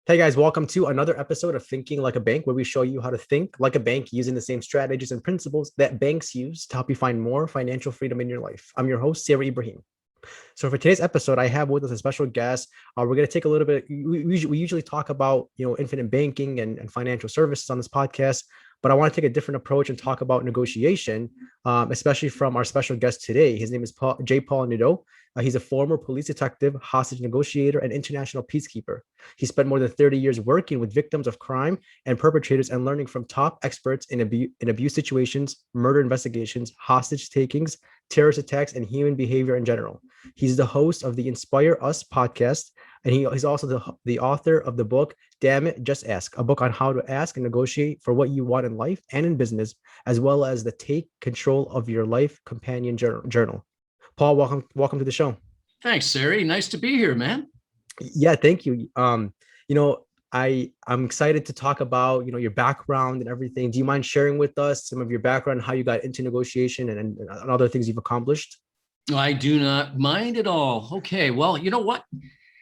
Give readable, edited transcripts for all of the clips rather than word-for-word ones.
Hey guys, welcome to another episode of Thinking Like a Bank, where we show you how to think like a bank using the same strategies and principles that banks use to help you find more financial freedom in your life. I'm your host, Sarah Ibrahim. So for today's episode, I have with us a special guest. We're going to take a little bit. We usually talk about infinite banking and financial services on this podcast, but I want to take a different approach and talk about negotiation, especially from our special guest today. His name is Paul Nadeau. He's a former police detective, hostage negotiator, and international peacekeeper. He spent more than 30 years working with victims of crime and perpetrators and learning from top experts in abuse situations, murder investigations, hostage takings, terrorist attacks, and human behavior in general. He's the host of the Inspire Us podcast, and he's also the author of the book, Dammit, Just Ask, a book on how to ask and negotiate for what you want in life and in business, as well as the Take Control of Your Life companion journal. Paul, welcome to the show. Thanks, Sari. Nice to be here, man. Yeah, thank you. I'm excited to talk about your background and everything. Do you mind sharing with us some of your background, how you got into negotiation and other things you've accomplished? I do not mind at all. Okay, well, you know what?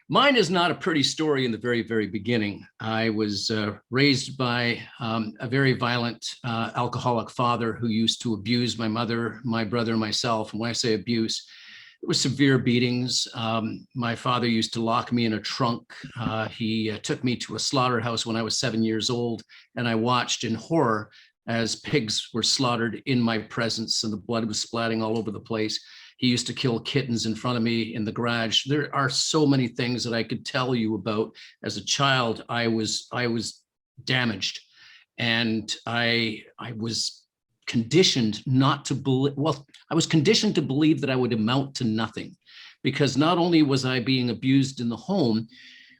Mine is not a pretty story in the very, very beginning. I was raised by a very violent alcoholic father who used to abuse my mother, my brother, myself. And when I say abuse, it was severe beatings. My father used to lock me in a trunk. He took me to a slaughterhouse when I was 7 years old, and I watched in horror as pigs were slaughtered in my presence and the blood was splatting all over the place. He used to kill kittens in front of me in the garage. There are so many things that I could tell you about. As a child, I was damaged, and I was conditioned not to believe. Well, I was conditioned to believe that I would amount to nothing, because not only was I being abused in the home,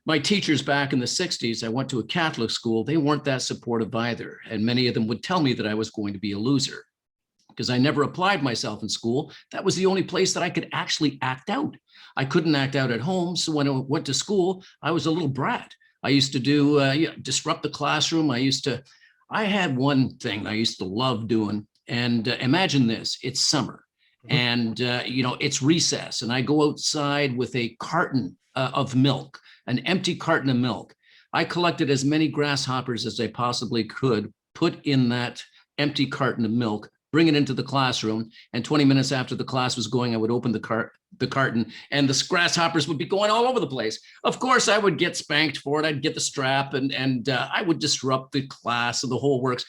my teachers back in the 60s, I went to a Catholic school. They weren't that supportive either, and many of them would tell me that I was going to be a loser, because I never applied myself in school. That was the only place that I could actually act out. I couldn't act out at home. So when I went to school, I was a little brat. I used to disrupt the classroom. I had one thing I used to love doing. And imagine this, it's summer and, it's recess. And I go outside with a carton of milk, an empty carton of milk. I collected as many grasshoppers as I possibly could, put in that empty carton of milk, bring it into the classroom, and 20 minutes after the class was going, I would open the carton, and the grasshoppers would be going all over the place. Of course, I would get spanked for it. I'd get the strap, and I would disrupt the class and the whole works.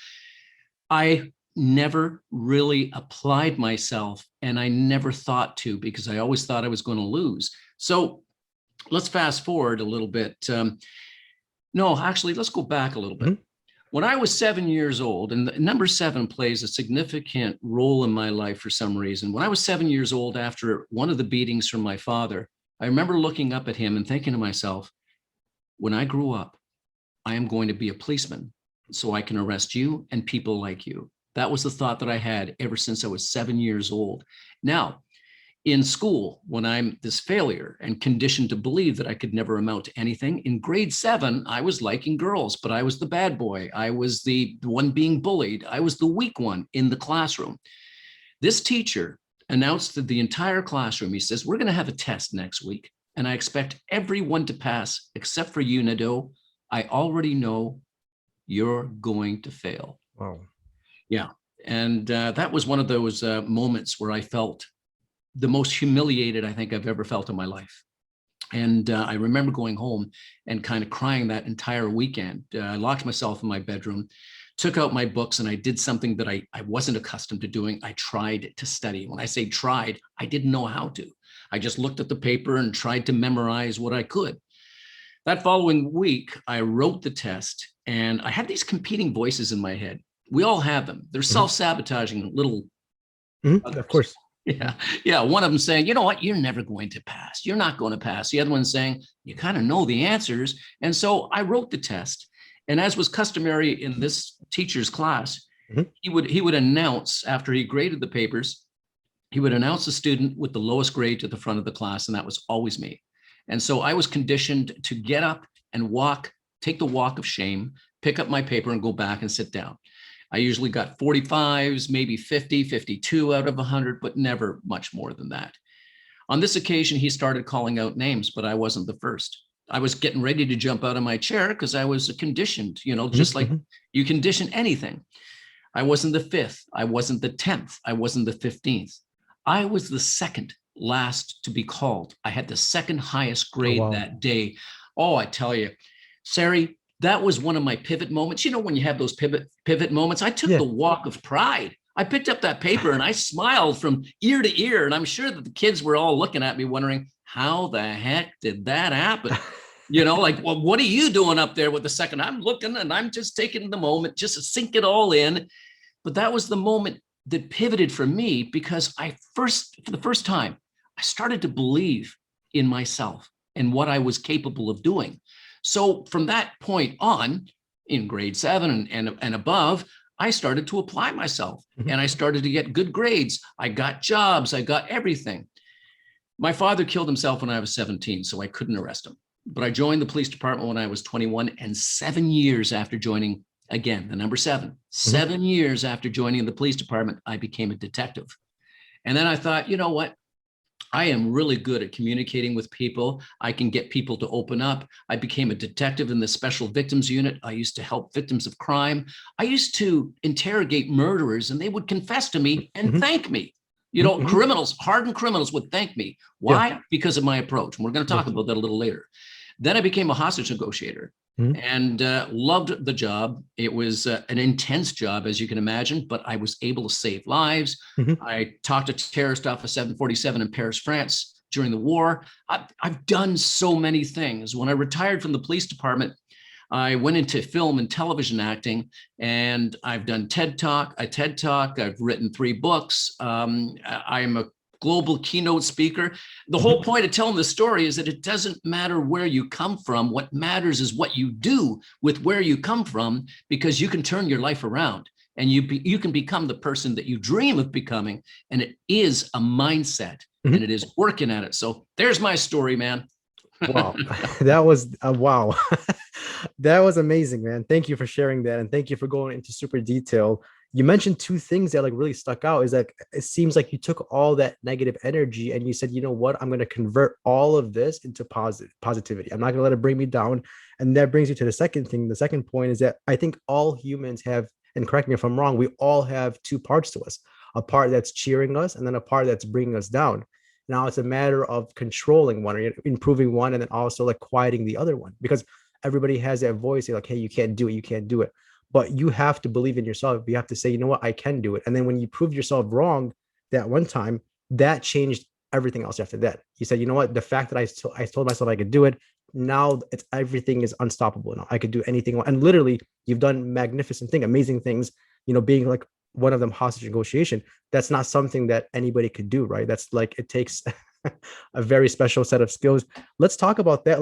I never really applied myself, and I never thought to, because I always thought I was going to lose. So let's fast forward a little bit. Let's go back a little bit. When I was 7 years old, and the number 7 plays a significant role in my life for some reason. When I was 7 years old, after one of the beatings from my father, I remember looking up at him and thinking to myself, when I grew up, I am going to be a policeman so I can arrest you and people like you. That was the thought that I had ever since I was 7 years old. Now, in school, when I'm this failure and conditioned to believe that I could never amount to anything, in grade 7, I was liking girls, but I was the bad boy. I was the one being bullied. I was the weak one in the classroom. This teacher announced to the entire classroom, he says, we're going to have a test next week, and I expect everyone to pass except for you, Nadeau. I already know you're going to fail. Wow. Yeah. And that was one of those moments where I felt the most humiliated I think I've ever felt in my life. And I remember going home and kind of crying that entire weekend. I locked myself in my bedroom, took out my books, and I did something that I wasn't accustomed to doing. I tried to study. When I say tried, I didn't know how to. I just looked at the paper and tried to memorize what I could. That following week, I wrote the test, and I had these competing voices in my head. We all have them. They're self-sabotaging little. Of course. Yeah. One of them saying, you know what, you're never going to pass. You're not going to pass. The other one saying, you kind of know the answers. And so I wrote the test. And as was customary in this teacher's class, he would announce, after he graded the papers, he would announce the student with the lowest grade to the front of the class. And that was always me. And so I was conditioned to get up and walk, take the walk of shame, pick up my paper and go back and sit down. I usually got 45s, maybe 50, 52 out of 100, but never much more than that. On this occasion, he started calling out names, but I wasn't the first. I was getting ready to jump out of my chair because I was conditioned, just like you condition anything. I wasn't the 5th. I wasn't the 10th. I wasn't the 15th. I was the second last to be called. I had the second highest grade that day. Oh, I tell you, Sari, that was one of my pivot moments. When you have those pivot moments, I took the walk of pride. I picked up that paper and I smiled from ear to ear. And I'm sure that the kids were all looking at me wondering, how the heck did that happen? Like, well, what are you doing up there with the second? I'm looking and I'm just taking the moment just to sink it all in. But that was the moment that pivoted for me, because for the first time, I started to believe in myself and what I was capable of doing. So from that point on, in grade 7 and above, I started to apply myself and I started to get good grades. I got jobs, I got everything. My father killed himself when I was 17, so I couldn't arrest him. But I joined the police department when I was 21, and 7 years after joining, again, the number 7, 7 years after joining the police department, I became a detective. And then I thought, you know what? I am really good at communicating with people. I can get people to open up. I became a detective in the special victims unit. I used to help victims of crime. I used to interrogate murderers, and they would confess to me and thank me. Criminals, hardened criminals would thank me. Why? Because of my approach. And we're going to talk about that a little later. Then I became a hostage negotiator and loved the job. It was an intense job, as you can imagine, but I was able to save lives. I talked to terrorists off of 747 in Paris, France during the war. I've done so many things. When I retired from the police department, I went into film and television acting, and I've done a TED Talk. I've written 3 books. I'm a global keynote speaker. The whole point of telling the story is that it doesn't matter where you come from. What matters is what you do with where you come from, because you can turn your life around and you can become the person that you dream of becoming. And it is a mindset and it is working at it. So there's my story, man. Wow. That was wow. That was amazing, man. Thank you for sharing that. And thank you for going into super detail. You mentioned 2 things that like really stuck out. Is like, it seems like you took all that negative energy and you said, you know what, I'm going to convert all of this into positivity. I'm not going to let it bring me down. And that brings you to the second thing. The second point is that I think all humans have, and correct me if I'm wrong, we all have 2 parts to us, a part that's cheering us and then a part that's bringing us down. Now it's a matter of controlling one or improving one, and then also like quieting the other one, because everybody has that voice like, hey, you can't do it, you can't do it. But you have to believe in yourself. You have to say, you know what, I can do it. And then when you prove yourself wrong that one time, that changed everything else after that. You said, you know what, the fact that I told myself I could do it, now it's everything is unstoppable. Now I could do anything. And literally, you've done magnificent things, amazing things, being like one of them hostage negotiation. That's not something that anybody could do, right? That's like, it takes a very special set of skills. Let's talk about that.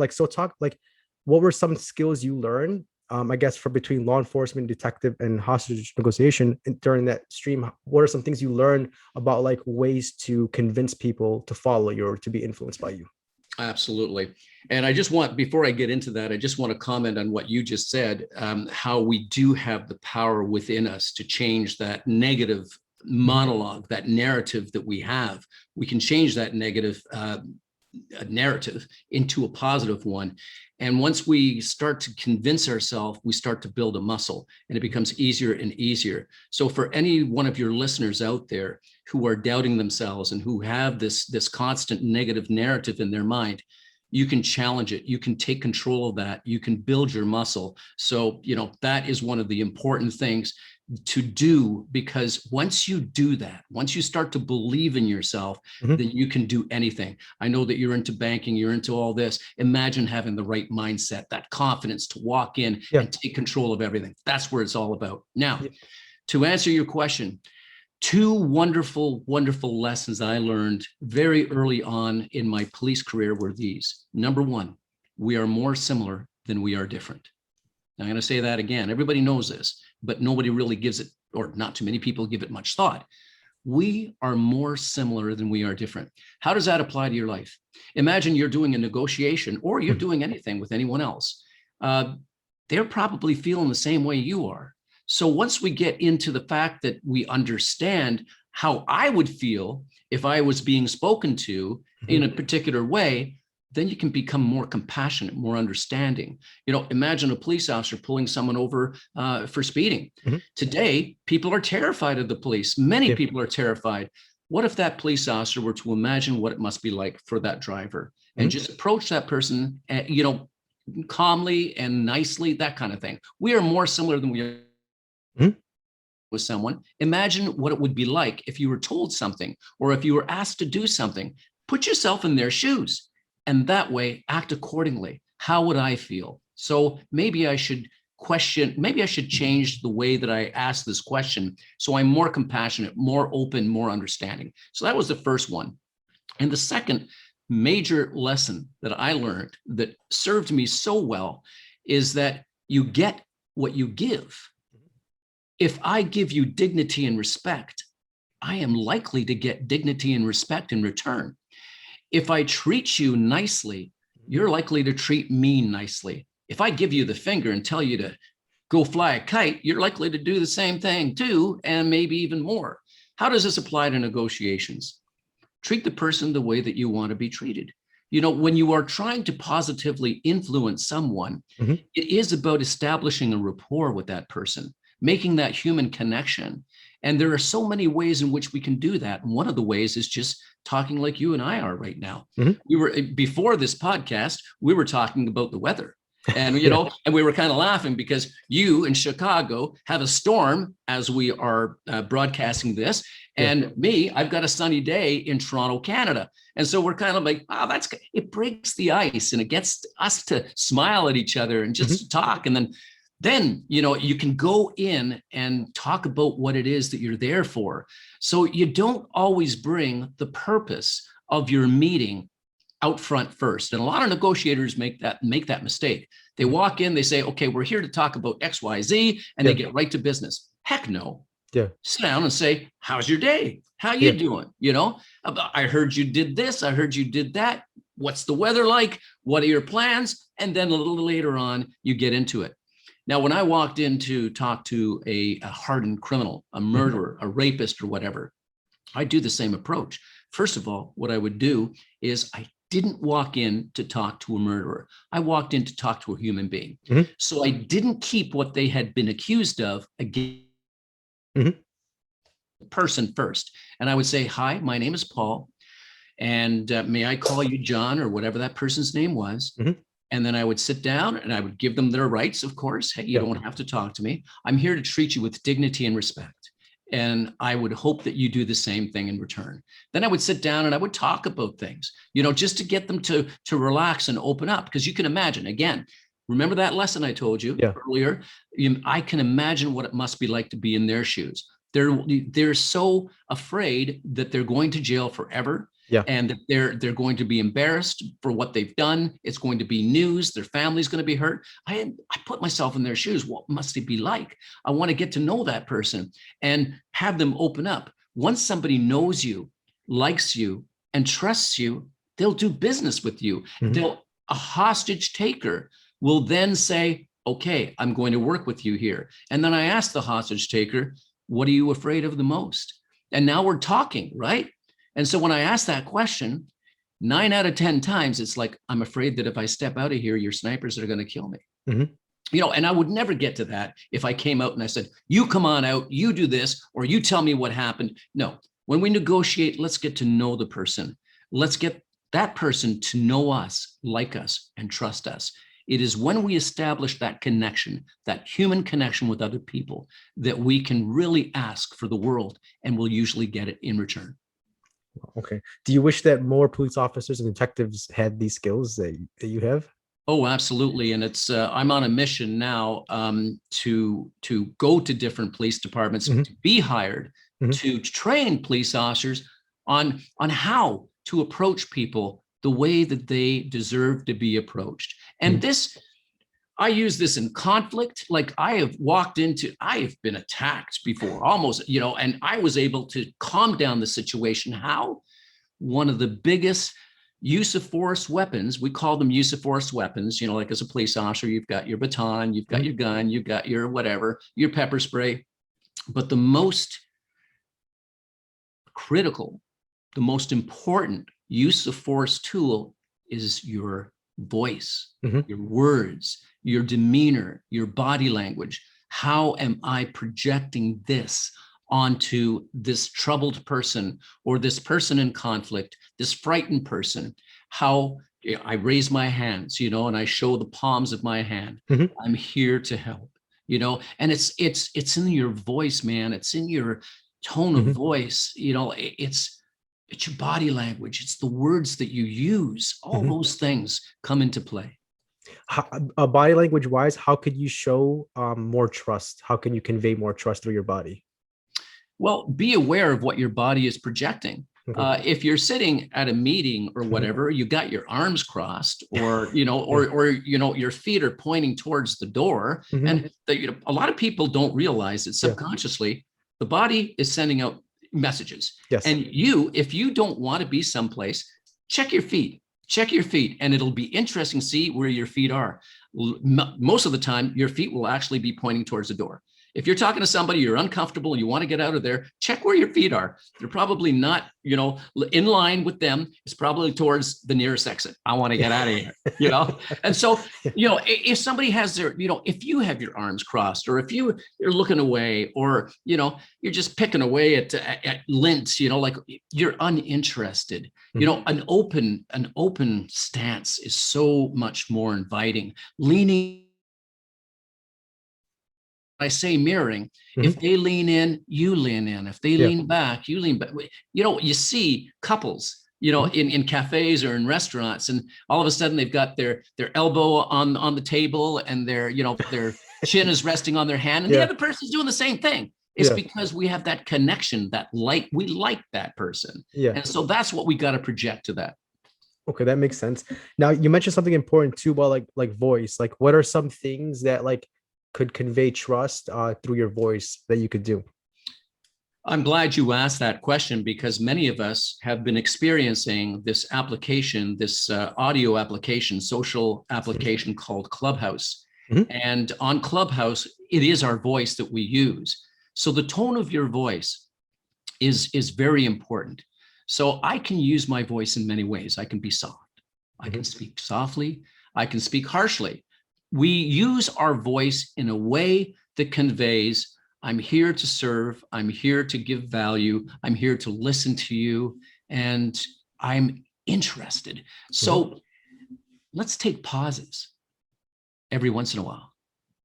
What were some skills you learned, I guess, for between law enforcement, detective, and hostage negotiation during that stream? What are some things you learned about like ways to convince people to follow you or to be influenced by you? Absolutely. And before I get into that, I just want to comment on what you just said, how we do have the power within us to change that negative monologue, that narrative that we have. We can change that negative narrative into a positive one. And once we start to convince ourselves, we start to build a muscle, and it becomes easier and easier. So for any one of your listeners out there who are doubting themselves and who have this constant negative narrative in their mind, you can challenge it. You can take control of that. You can build your muscle. So, that is one of the important things to do, because once you do that, once you start to believe in yourself, then you can do anything. I know that you're into banking, you're into all this. Imagine having the right mindset, that confidence to walk in and take control of everything. That's where it's all about. Now, to answer your question, 2 wonderful, wonderful lessons I learned very early on in my police career were these. Number 1, we are more similar than we are different. I'm going to say that again. Everybody knows this, but nobody really gives it, or not too many people give it much thought. We are more similar than we are different. How does that apply to your life? Imagine you're doing a negotiation, or you're doing anything with anyone else. They're probably feeling the same way you are. So once we get into the fact that we understand how I would feel if I was being spoken to in a particular way, then you can become more compassionate, more understanding. Imagine a police officer pulling someone over for speeding. Mhm. Today, people are terrified of the police. Many Yeah. people are terrified. What if that police officer were to imagine what it must be like for that driver and just approach that person, calmly and nicely, that kind of thing. We are more similar than we are Mhm. with someone. Imagine what it would be like if you were told something or if you were asked to do something. Put yourself in their shoes and that way act accordingly. How would I feel? So maybe I should change the way that I ask this question so I'm more compassionate, more open, more understanding. So that was the first one. And the second major lesson that I learned that served me so well is that you get what you give. If I give you dignity and respect, I am likely to get dignity and respect in return. If I treat you nicely, you're likely to treat me nicely. If I give you the finger and tell you to go fly a kite, you're likely to do the same thing too, and maybe even more. How does this apply to negotiations? Treat the person the way that you want to be treated. When you are trying to positively influence someone, Mhm. it is about establishing a rapport with that person, making that human connection. And there are so many ways in which we can do that. And one of the ways is just talking like you and I are right now. Mhm. Before this podcast, we were talking about the weather. And, Yeah. and we were kind of laughing because you in Chicago have a storm as we are broadcasting this. Yeah. And me, I've got a sunny day in Toronto, Canada. And so we're kind of like, it breaks the ice and it gets us to smile at each other and just talk. And then you can go in and talk about what it is that you're there for. So you don't always bring the purpose of your meeting out front first. And a lot of negotiators make that mistake. They walk in, they say, okay, we're here to talk about XYZ, and they get right to business. Heck no. Yeah. Sit down and say, how's your day? How you Yeah. doing? I heard you did this. I heard you did that. What's the weather like? What are your plans? And then a little later on, you get into it. Now, when I walked in to talk to a hardened criminal, a murderer, a rapist, or whatever, I do the same approach. First of all, what I would do is I didn't walk in to talk to a murderer. I walked in to talk to a human being. Mhm. So I didn't keep what they had been accused of against Mhm. the person first. And I would say, hi, my name is Paul. And may I call you John or whatever that person's name was? Mhm. And then I would sit down and I would give them their rights, of course. Hey, you Yeah. don't have to talk to me. I'm here to treat you with dignity and respect. And I would hope that you do the same thing in return. Then I would sit down and I would talk about things, just to get them to relax and open up. Because you can imagine, again, remember that lesson I told you Yeah. earlier? I can imagine what it must be like to be in their shoes. They're so afraid that they're going to jail forever. Yeah. And that they're going to be embarrassed for what they've done. It's going to be news. Their family's going to be hurt. I put myself in their shoes. What must it be like? I want to get to know that person and have them open up. Once somebody knows you, likes you, and trusts you, they'll do business with you. Mhm. A hostage taker will then say, okay, I'm going to work with you here. And then I ask the hostage taker, what are you afraid of the most? And now we're talking, right? And so when I ask that question, 9 out of 10 times, it's like, I'm afraid that if I step out of here, your snipers are going to kill me. Mhm. And I would never get to that if I came out and I said, you come on out, you do this, or you tell me what happened. No, when we negotiate, let's get to know the person. Let's get that person to know us, like us, and trust us. It is when we establish that connection, that human connection with other people, that we can really ask for the world, and we'll usually get it in return. Okay. Do you wish that more police officers and detectives had these skills that you have? Oh, absolutely. And it's I'm on a mission now to go to different police departments, Mhm. to be hired Mhm. to train police officers on how to approach people the way that they deserve to be approached. And Mhm. I use this in conflict. Like I have been attacked before, almost, and I was able to calm down the situation. How? One of the biggest use of force weapons, we call them use of force weapons, like as a police officer, you've got your baton, you've got Mhm. your gun, you've got your whatever, your pepper spray. But the most critical, the most important use of force tool is your voice, Mm-hmm. your words, your demeanor, your body language. How am I projecting this onto this troubled person or this person in conflict, this frightened person? How I raise my hands, and I show the palms of my hand. Mm-hmm. I'm here to help, and it's in your voice, man. It's in your tone of Mm-hmm. voice. It's your body language. It's the words that you use. All Mm-hmm. those things come into play. Body language wise, how could you show more trust? How can you convey more trust through your body? Well, be aware of what your body is projecting. Okay. If you're sitting at a meeting or whatever, you got your arms crossed, or your feet are pointing towards the door, Mm-hmm. and a lot of people don't realize that subconsciously the body is sending out messages. Yes. And if you don't want to be someplace, check your feet. Check your feet, and it'll be interesting to see where your feet are. Most of the time, your feet will actually be pointing towards the door. If you're talking to somebody, you're uncomfortable, and you want to get out of there, check where your feet are. They're probably not, in line with them. It's probably towards the nearest exit. I want to get out of here, And so, if somebody has their, if you have your arms crossed, or if you're looking away, or, you're just picking away at lint, like you're uninterested, an open stance is so much more inviting. Leaning, I say mirroring. Mm-hmm. If they lean in, you lean in. If they lean back, you lean back. You see couples, in cafes or in restaurants, and all of a sudden they've got their elbow on the table, and their chin is resting on their hand, and the other person's doing the same thing. It's because we have that connection, we like that person. And so that's what we got to project to that. Okay, that makes sense. Now, you mentioned something important too about like voice. Like, what are some things that could convey trust through your voice that you could do? I'm glad you asked that question, because many of us have been experiencing this application, this audio application, social application called Clubhouse. Mm-hmm. And on Clubhouse, it is our voice that we use. So the tone of your voice is very important. So I can use my voice in many ways. I can be soft. I can speak softly. I can speak harshly. We use our voice in a way that conveys, I'm here to serve, I'm here to give value, I'm here to listen to you, and I'm interested. So let's take pauses every once in a while.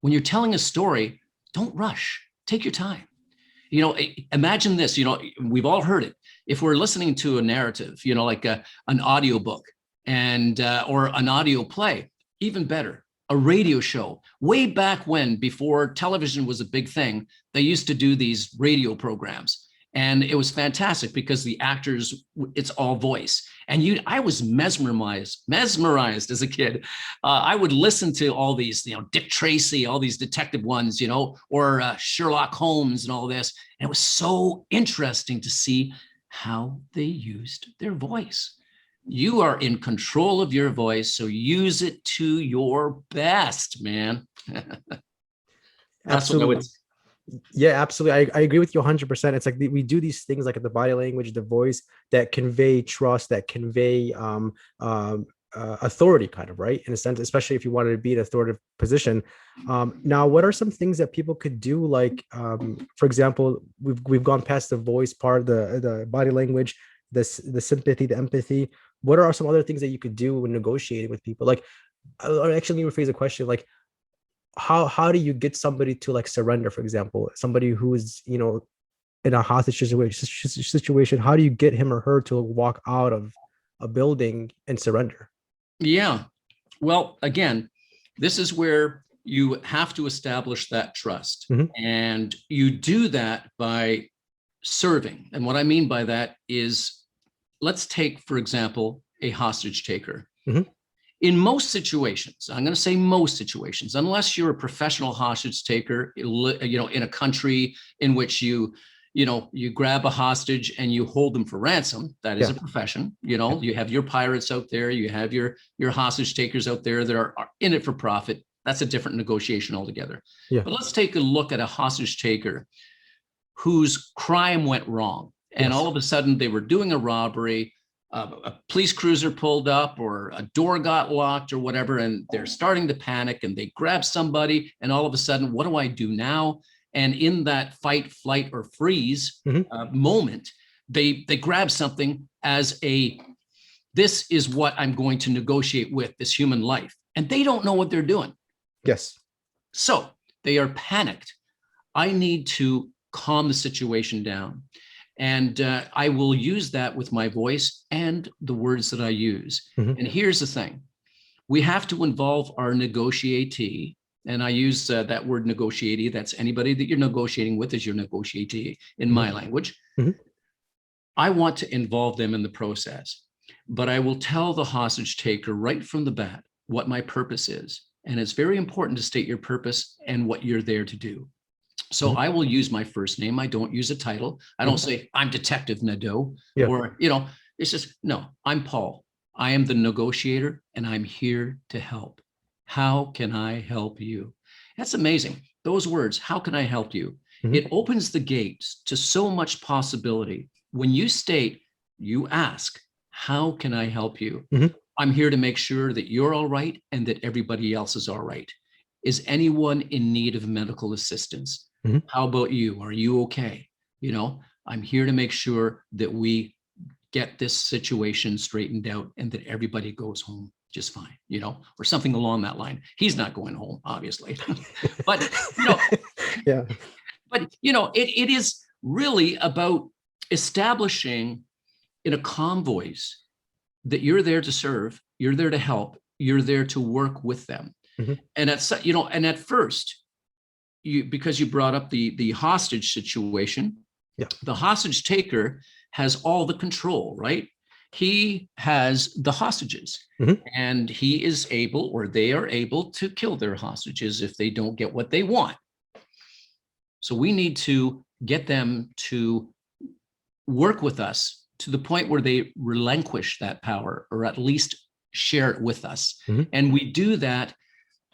When you're telling a story, don't rush, take your time. Imagine this, we've all heard it. If we're listening to a narrative, like an audiobook or an audio play, even better, a radio show. Way back when, before television was a big thing, they used to do these radio programs. And it was fantastic because the actors, it's all voice. And I was mesmerized as a kid. I would listen to all these, Dick Tracy, all these detective ones, or Sherlock Holmes and all this. And it was so interesting to see how they used their voice. You are in control of your voice, so use it to your best, man. Absolutely. Yeah, absolutely. I agree with you 100%. It's like we do these things like the body language, the voice, that convey trust, that convey authority, kind of, right? In a sense, especially if you wanted to be in an authoritative position. Now, what are some things that people could do? Like, for example, we've gone past the voice part, the body language, the sympathy, the empathy. What are some other things that you could do when negotiating with people? Like, actually, let me rephrase the question. Like, how do you get somebody to surrender, for example, somebody who is, in a hostage situation? How do you get him or her to walk out of a building and surrender? Yeah. Well, again, this is where you have to establish that trust. And you do that by serving. And what I mean by that is, let's take, for example, a hostage taker. In most situations, I'm going to say most situations, unless you're a professional hostage taker, in a country in which you grab a hostage and you hold them for ransom, that is a profession. You have your pirates out there, you have your hostage takers out there that are in it for profit. That's a different negotiation altogether. But let's take a look at a hostage taker whose crime went wrong. And all of a sudden they were doing a robbery. a police cruiser pulled up or a door got locked or whatever, and they're starting to panic and they grab somebody, and all of a sudden, what do I do now? And in that fight, flight, or freeze moment, they grab something as this is what I'm going to negotiate with, this human life. And they don't know what they're doing. Yes. So they are panicked. I need to calm the situation down. And I will use that with my voice and the words that I use. And here's the thing. We have to involve our negotiatee. And I use that word negotiatee. That's anybody that you're negotiating with is your negotiatee in my language. I want to involve them in the process. But I will tell the hostage taker right from the bat what my purpose is. And it's very important to state your purpose and what you're there to do. So I will use my first name. I don't use a title. I don't say I'm Detective Nadeau or, it's just, no, I'm Paul. I am the negotiator and I'm here to help. How can I help you? That's amazing. Those words, how can I help you? It opens the gates to so much possibility. When you state, you ask, how can I help you? I'm here to make sure that you're all right and that everybody else is all right. Is anyone in need of medical assistance? How about you? Are you okay? I'm here to make sure that we get this situation straightened out and that everybody goes home just fine, or something along that line. He's not going home, obviously. But, it is really about establishing in a calm voice that you're there to serve, you're there to help, you're there to work with them. And at first, because you brought up the hostage situation, the hostage taker has all the control, right? He has the hostages and he is able, or they are able, to kill their hostages if they don't get what they want. So we need to get them to work with us to the point where they relinquish that power, or at least share it with us. And we do that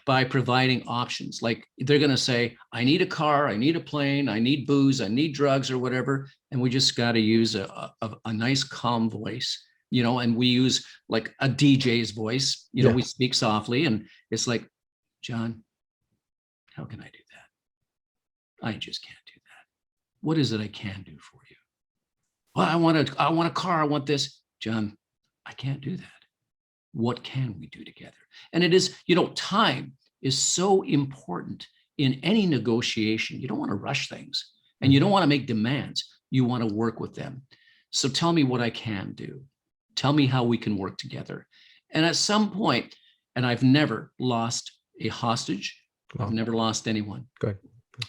by providing options. Like they're going to say, I need a car, I need a plane, I need booze, I need drugs or whatever. And we just got to use a nice calm voice, and we use like a DJ's voice, we speak softly, and it's like, John, how can I do that? I just can't do that. What is it I can do for you? Well, I want a car, I want this. John, I can't do that. What can we do together? And it is, time is so important in any negotiation. You don't want to rush things and you don't want to make demands. You want to work with them. So tell me what I can do. Tell me how we can work together. And at some point, and I've never lost a hostage. I've never lost anyone. Good.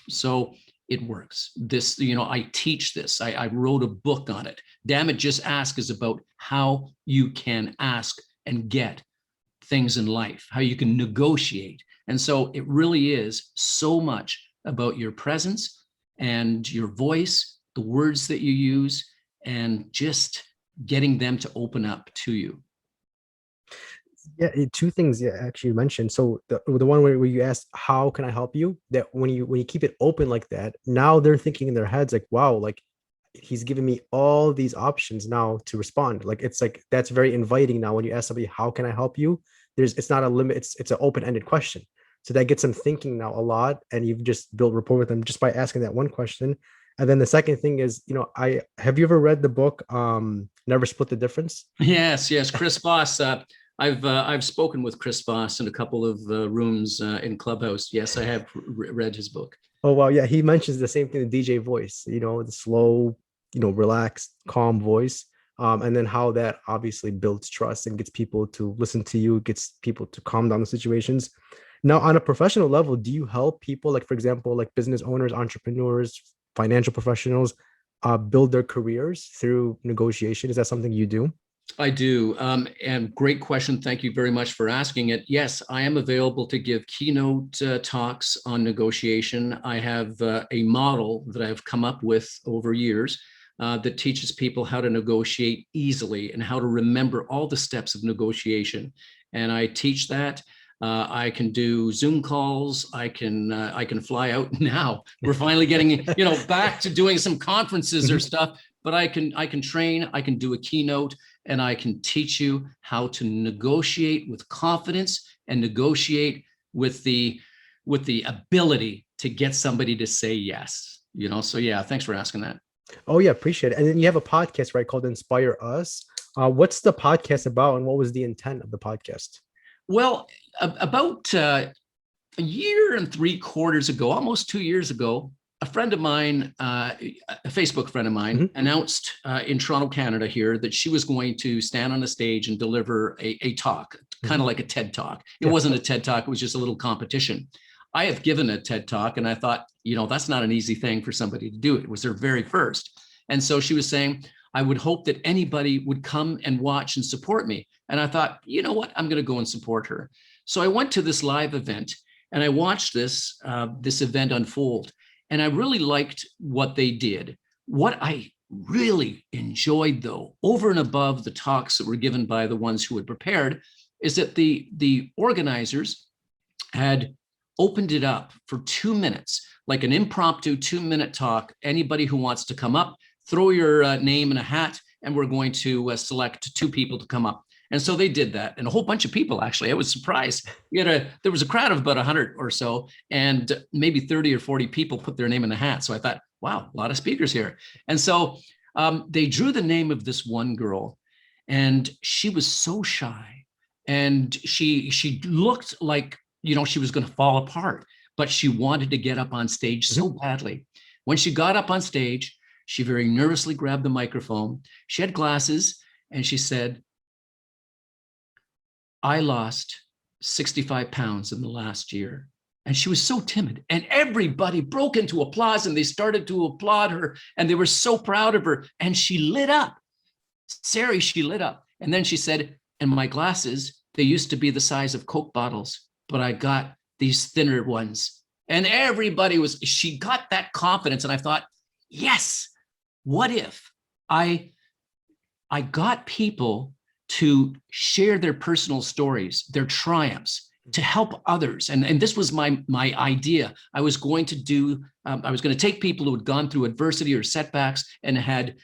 So it works. This, I teach this. I wrote a book on it. Dammit, Just Ask is about how you can ask and get things in life, how you can negotiate. And so it really is so much about your presence and your voice, the words that you use, and just getting them to open up to you. Yeah, two things actually you mentioned. So the one where you asked, how can I help you? That when you keep it open like that, now they're thinking in their heads like, wow, like he's giving me all these options now to respond. Like, it's like, that's very inviting now when you ask somebody, how can I help you? It's not a limit, it's an open-ended question. So that gets them thinking now a lot, and you've just built rapport with them just by asking that one question. And then the second thing is, have you ever read the book, Never Split the Difference? Yes, Chris Voss. I've spoken with Chris Voss in a couple of rooms in Clubhouse. Yes, I have read his book. Oh, wow. Yeah, he mentions the same thing, the DJ voice, the slow, relaxed, calm voice. And then how that obviously builds trust and gets people to listen to you, gets people to calm down the situations. Now, on a professional level, do you help people, like, for example, like business owners, entrepreneurs, financial professionals, build their careers through negotiation? Is that something you do? I do. And great question. Thank you very much for asking it. Yes, I am available to give keynote talks on negotiation. I have a model that I've come up with over years that teaches people how to negotiate easily and how to remember all the steps of negotiation. And I teach that. I can do Zoom calls. I can fly out now. We're finally getting, back to doing some conferences or stuff, but I can train, I can do a keynote. and I can teach you how to negotiate with confidence and negotiate with the ability to get somebody to say yes. So yeah, thanks for asking that. Oh yeah, appreciate it. And then you have a podcast, right, called Inspire Us. What's the podcast about, and what was the intent of the podcast? Well, about a year and 3/4 ago, almost 2 years ago, a friend of mine, a Facebook friend of mine, announced in Toronto, Canada here, that she was going to stand on a stage and deliver a talk, kind of like a TED Talk. It wasn't a TED Talk, it was just a little competition. I have given a TED Talk, and I thought, that's not an easy thing for somebody to do. It was her very first. And so she was saying, I would hope that anybody would come and watch and support me. And I thought, you know what, I'm going to go and support her. So I went to this live event and I watched this event unfold. And I really liked what they did. What I really enjoyed, though, over and above the talks that were given by the ones who had prepared, is that the organizers had opened it up for 2 minutes, like an impromptu 2-minute talk. Anybody who wants to come up, throw your name in a hat, and we're going to select 2 people to come up. And so they did that, and a whole bunch of people, actually. I was surprised. There was a crowd of about 100 or so, and maybe 30 or 40 people put their name in the hat. So I thought, wow, a lot of speakers here. And so they drew the name of this one girl, and she was so shy, and she looked like, she was going to fall apart, but she wanted to get up on stage so badly. When she got up on stage, she very nervously grabbed the microphone. She had glasses, and she said, I lost 65 pounds in the last year. And she was so timid, and everybody broke into applause, and they started to applaud her, and they were so proud of her. And she lit up. Sari, she lit up. And then she said, and my glasses, they used to be the size of Coke bottles, but I got these thinner ones. And she got that confidence. And I thought, yes, what if I got people to share their personal stories, their triumphs, to help others. And this was my idea. I was going to take people who had gone through adversity or setbacks and had,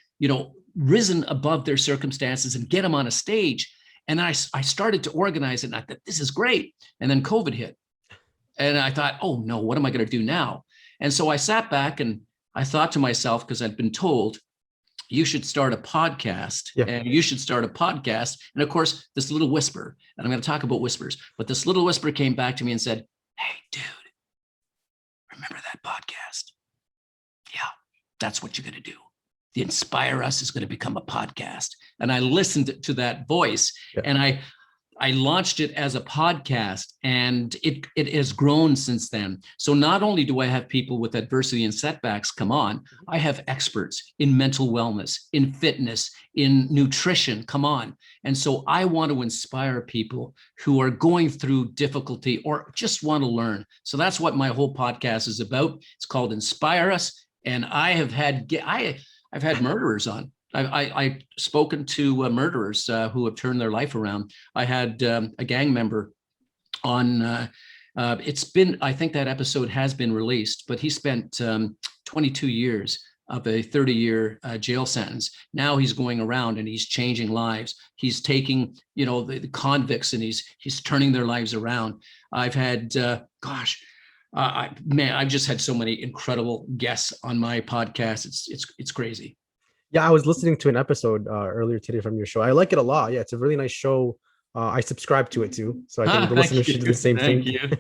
risen above their circumstances and get them on a stage. And then I started to organize it, and I thought, this is great. And then COVID hit. And I thought, oh no, what am I going to do now? And so I sat back and I thought to myself, because I'd been told, you should start a podcast, and you should start a podcast. And of course, this little whisper, and I'm going to talk about whispers, but this little whisper came back to me and said, hey, dude, remember that podcast? Yeah, that's what you're going to do. The Inspire Us is going to become a podcast. And I listened to that voice, and I launched it as a podcast, and it has grown since then. So not only do I have people with adversity and setbacks come on, I have experts in mental wellness, in fitness, in nutrition come on. And so I want to inspire people who are going through difficulty or just want to learn. So that's what my whole podcast is about. It's called Inspire Us. And I've had murderers on. I've spoken to murderers who have turned their life around. I had a gang member on, I think that episode has been released, but he spent 22 years of a 30-year jail sentence. Now he's going around and he's changing lives. He's taking, the convicts, and he's turning their lives around. I've had, I've just had so many incredible guests on my podcast. It's crazy. Yeah, I was listening to an episode earlier today from your show. I like it a lot. Yeah, it's a really nice show. I subscribe to it too. So I think the listeners should do the same thing. Thank you.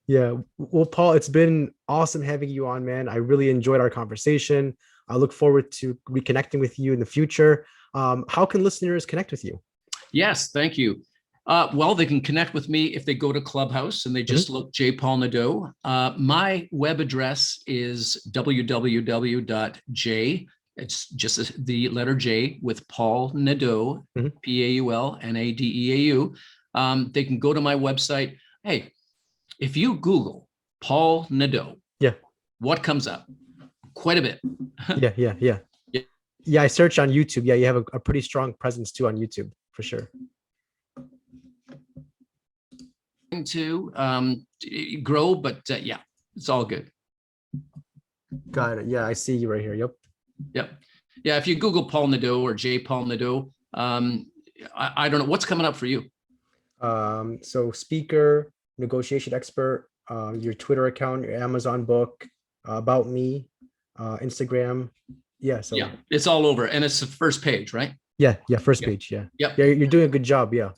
Yeah. Well, Paul, it's been awesome having you on, man. I really enjoyed our conversation. I look forward to reconnecting with you in the future. How can listeners connect with you? Yes, thank you. Well, they can connect with me if they go to Clubhouse and they just look J. Paul Nadeau. My web address is www.j. It's just the letter J with Paul Nadeau, PaulNadeau. They can go to my website. Hey, if you Google Paul Nadeau, what comes up? Quite a bit. Yeah, I searched on YouTube. Yeah, you have a pretty strong presence too on YouTube, for sure. To grow, but it's all good. Got it. Yeah, I see you right here. Yep. Yeah. If you Google Paul Nadeau or J. Paul Nadeau, I don't know what's coming up for you. So speaker, negotiation expert, your Twitter account, your Amazon book, about me, Instagram. Yeah. So Yeah, it's all over, and it's the first page, right? yeah, first Yeah. page. Yeah. Yep. Yeah, you're doing a good job. Yeah.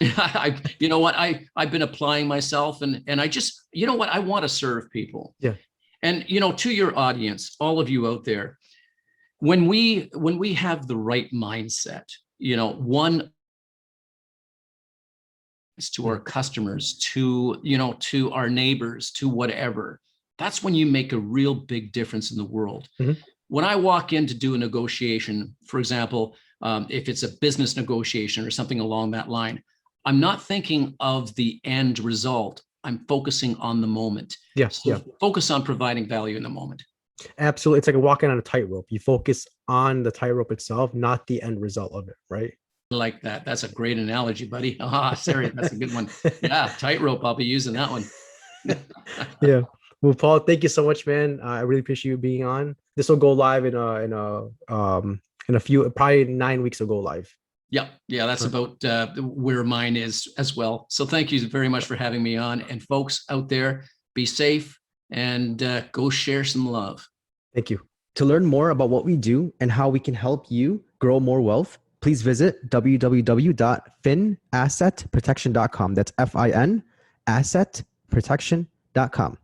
You know what? I've been applying myself, and I just, you know what? I want to serve people. Yeah. And to your audience, all of you out there, when we have the right mindset, one is to our customers, to our neighbors, to whatever, that's when you make a real big difference in the world. Mhm. When I walk in to do a negotiation, for example, if it's a business negotiation or something along that line, I'm not thinking of the end result. I'm focusing on the moment. Yeah. So Yeah. focus on providing value in the moment. Absolutely. It's like walking on a tightrope. You focus on the tightrope itself, not the end result of it, right? Like that. That's a great analogy, buddy. Sorry, that's a good one. Yeah, tightrope. I'll be using that one. Yeah. Well, Paul, thank you so much, man. I really appreciate you being on. This will go live in a few, probably 9 weeks will go live. Yeah, that's about where mine is as well. So thank you very much for having me on. And folks out there, be safe and go share some love. Thank you. To learn more about what we do and how we can help you grow more wealth, please visit www.finassetprotection.com. That's FIN assetprotection.com.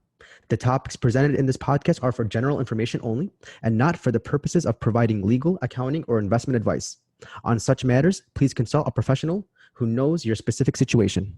The topics presented in this podcast are for general information only and not for the purposes of providing legal, accounting, or investment advice. On such matters, please consult a professional who knows your specific situation.